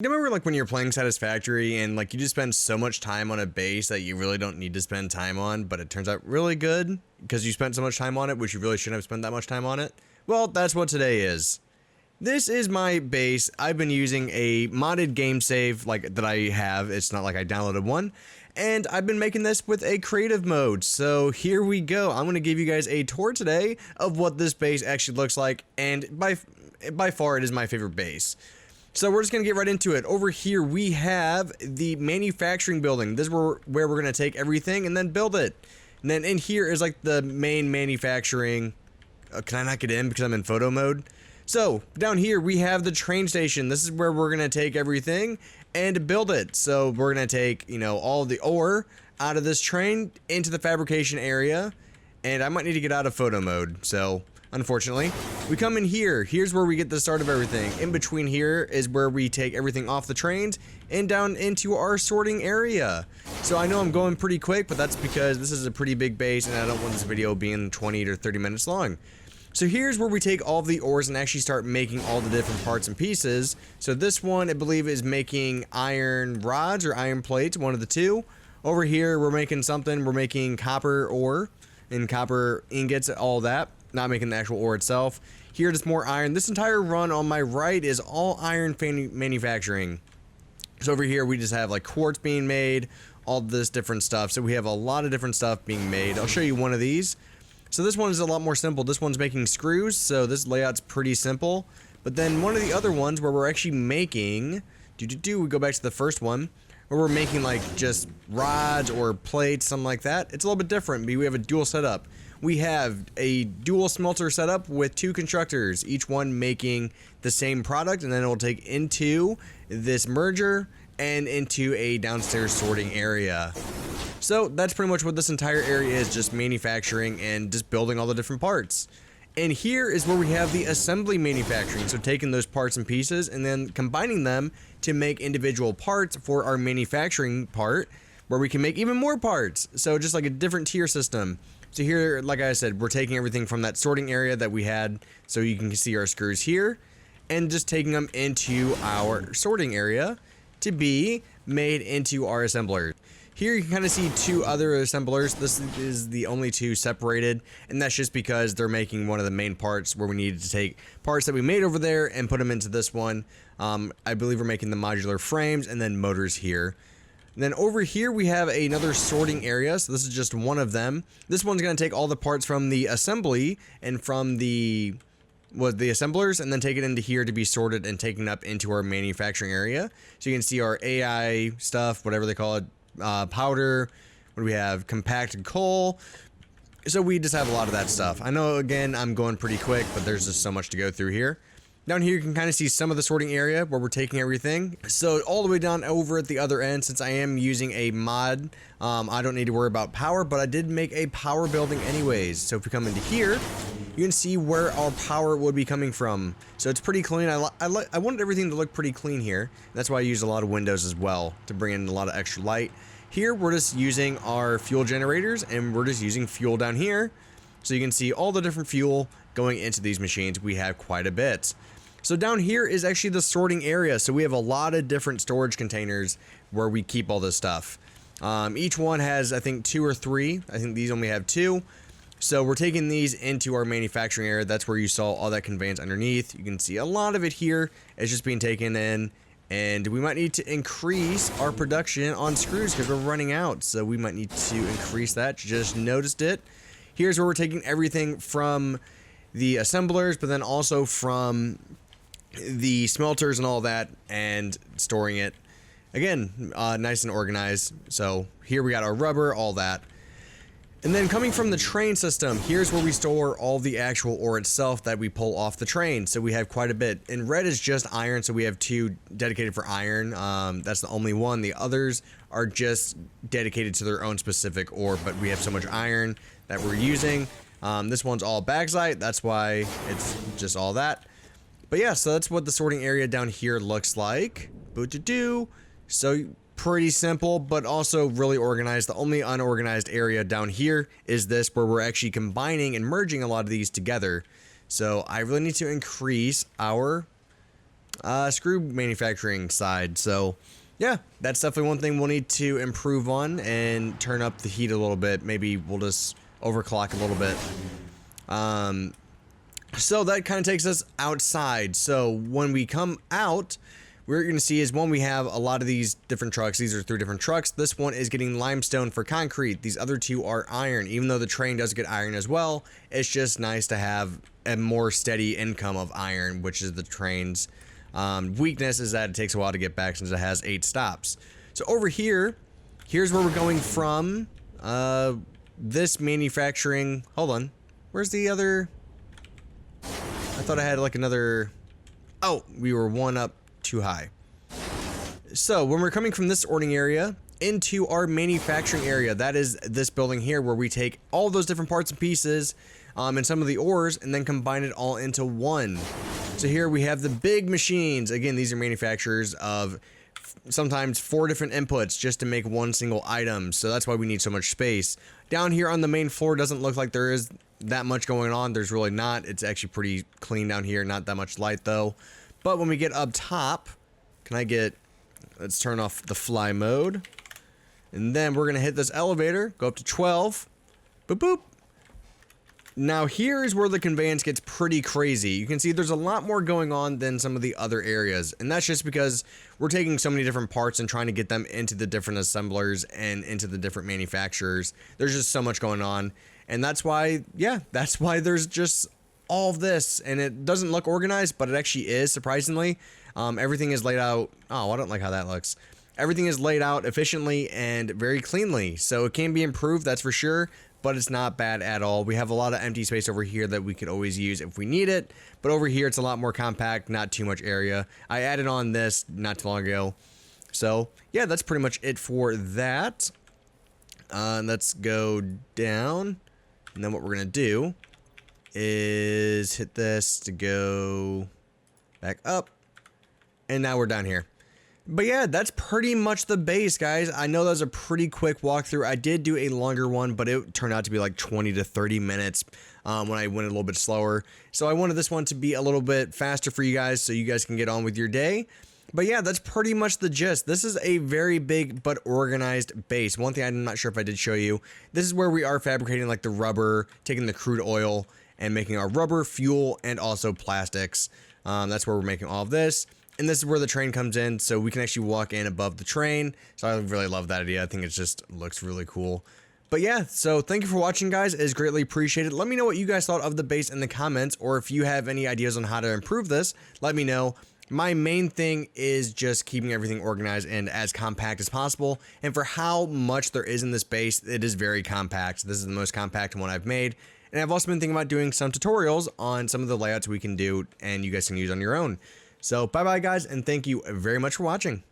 You remember like when you're playing Satisfactory and like you just spend so much time on a base that you really don't need to spend time on, but it turns out really good because you spent so much time on it, which you really shouldn't have spent that much time on it? Well, that's what today is. This is my base. I've been using a modded game save like that I have. It's not like I downloaded one. And I've been making this with a creative mode. So here we go. I'm going to give you guys a tour today of what this base actually looks like. And by far it is my favorite base. So we're just going to get right into it. Over here we have the manufacturing building. This is where we're going to take everything and then build it. And then in here is like the main manufacturing. Can I not get in because I'm in photo mode? So down here we have the train station. This is where we're going to take everything and build it. So we're going to take, you know, all the ore out of this train into the fabrication area. And I might need to get out of photo mode. So unfortunately, we come in here. Here's where we get the start of everything. In between here is where we take everything off the trains and down into our sorting area. So I know I'm going pretty quick, but that's because this is a pretty big base and I don't want this video being 20 to 30 minutes long. So here's where we take all of the ores and actually start making all the different parts and pieces. So this one, I believe, is making iron rods or iron plates, one of the two. Over here, we're making something. We're making copper ore and copper ingots, all that. Not making the actual ore itself. Here, just more iron. This entire run on my right is all iron manufacturing. So over here, we just have like quartz being made, all this different stuff. So we have a lot of different stuff being made. I'll show you one of these. So this one is a lot more simple. This one's making screws, so this layout's pretty simple. But then one of the other ones where we're actually making, we go back to the first one, where we're making like just rods or plates, something like that. It's a little bit different. We have a dual setup. We have a dual smelter setup with two constructors, each one making the same product, and then it will take into this merger and into a downstairs sorting area. So that's pretty much what this entire area is, just manufacturing and just building all the different parts. And here is where we have the assembly manufacturing, so taking those parts and pieces and then combining them to make individual parts for our manufacturing part, where we can make even more parts. So just like a different tier system. So here, like I said, we're taking everything from that sorting area that we had, so you can see our screws here, and just taking them into our sorting area to be made into our assembler. Here you can kind of see two other assemblers. This is the only two separated, and that's just because they're making one of the main parts where we needed to take parts that we made over there and put them into this one. I believe we're making the modular frames and then motors here. And then over here we have another sorting area, so this is just one of them. This one's going to take all the parts from the assembly and from the assemblers and then take it into here to be sorted and taken up into our manufacturing area. So you can see our AI stuff, whatever they call it. Powder, what do we have? Compacted coal. So we just have a lot of that stuff. I know, again, I'm going pretty quick, but there's just so much to go through here. Down here you can kind of see some of the sorting area where we're taking everything. So all the way down over at the other end, since I am using a mod, I don't need to worry about power, but I did make a power building anyways. So if we come into here, you can see where our power would be coming from. So it's pretty clean. I wanted everything to look pretty clean here. That's why I used a lot of windows as well to bring in a lot of extra light. Here we're just using our fuel generators and we're just using fuel down here. So you can see all the different fuel going into these machines. We have quite a bit. So down here is actually the sorting area. So we have a lot of different storage containers where we keep all this stuff. Each one has, I think, 2 or 3. I think these only have 2. So we're taking these into our manufacturing area. That's where you saw all that conveyance underneath. You can see a lot of it here is just being taken in. And we might need to increase our production on screws because we're running out. So we might need to increase that. Just noticed it. Here's where we're taking everything from the assemblers, but then also from the smelters and all that and storing it. Again, nice and organized. So here we got our rubber, all that. And then coming from the train system, here's where we store all the actual ore itself that we pull off the train. So we have quite a bit. And red is just iron, so we have 2 dedicated for iron. That's the only one. The others are just dedicated to their own specific ore, but we have so much iron that we're using. This one's all bauxite, that's why it's just all that. But yeah, so that's what the sorting area down here looks like. So pretty simple, but also really organized. The only unorganized area down here is this, where we're actually combining and merging a lot of these together. So I really need to increase our screw manufacturing side. So yeah, that's definitely one thing we'll need to improve on and turn up the heat a little bit. Maybe we'll just overclock a little bit. So that kind of takes us outside. So when we come out, what you're going to see is one, we have a lot of these different trucks. These are 3 different trucks. This one is getting limestone for concrete. These other 2 are iron. Even though the train does get iron as well, it's just nice to have a more steady income of iron, which is the train's weakness, is that it takes a while to get back since it has 8 stops. So over here, here's where we're going from. This manufacturing, hold on, where's the other? I thought I had like another, oh, we were 1 up too high. So when we're coming from this sorting area into our manufacturing area, that is this building here, where we take all those different parts and pieces and some of the ores and then combine it all into one. So here we have the big machines. Again, these are manufacturers of sometimes 4 different inputs just to make one single item. So that's why we need so much space. Down here on the main floor, doesn't look like there is that much going on. There's really not. It's actually pretty clean down here. Not that much light though. But when we get up top, let's turn off the fly mode. And then we're going to hit this elevator, go up to 12. Boop, boop. Now here is where the conveyance gets pretty crazy. You can see there's a lot more going on than some of the other areas. And that's just because we're taking so many different parts and trying to get them into the different assemblers and into the different manufacturers. There's just so much going on. And that's why, yeah, that's why there's just all of this. And it doesn't look organized, but it actually is, surprisingly. Everything is laid out. Oh, I don't like how that looks. Everything is laid out efficiently and very cleanly. So it can be improved, that's for sure. But it's not bad at all. We have a lot of empty space over here that we could always use if we need it. But over here, it's a lot more compact, not too much area. I added on this not too long ago. So yeah, that's pretty much it for that. Let's go down. And then what we're going to do is hit this to go back up. And now we're down here. But yeah, that's pretty much the base, guys. I know that was a pretty quick walkthrough. I did do a longer one, but it turned out to be like 20 to 30 minutes when I went a little bit slower. So I wanted this one to be a little bit faster for you guys so you guys can get on with your day. But yeah, that's pretty much the gist. This is a very big but organized base. One thing I'm not sure if I did show you, this is where we are fabricating like the rubber, taking the crude oil and making our rubber, fuel, and also plastics. That's where we're making all of this. And this is where the train comes in, so we can actually walk in above the train. So I really love that idea. I think it just looks really cool. But yeah, so thank you for watching, guys. It is greatly appreciated. Let me know what you guys thought of the base in the comments, or if you have any ideas on how to improve this, let me know. My main thing is just keeping everything organized and as compact as possible. And for how much there is in this base, it is very compact. This is the most compact one I've made. And I've also been thinking about doing some tutorials on some of the layouts we can do and you guys can use on your own. So bye-bye, guys, and thank you very much for watching.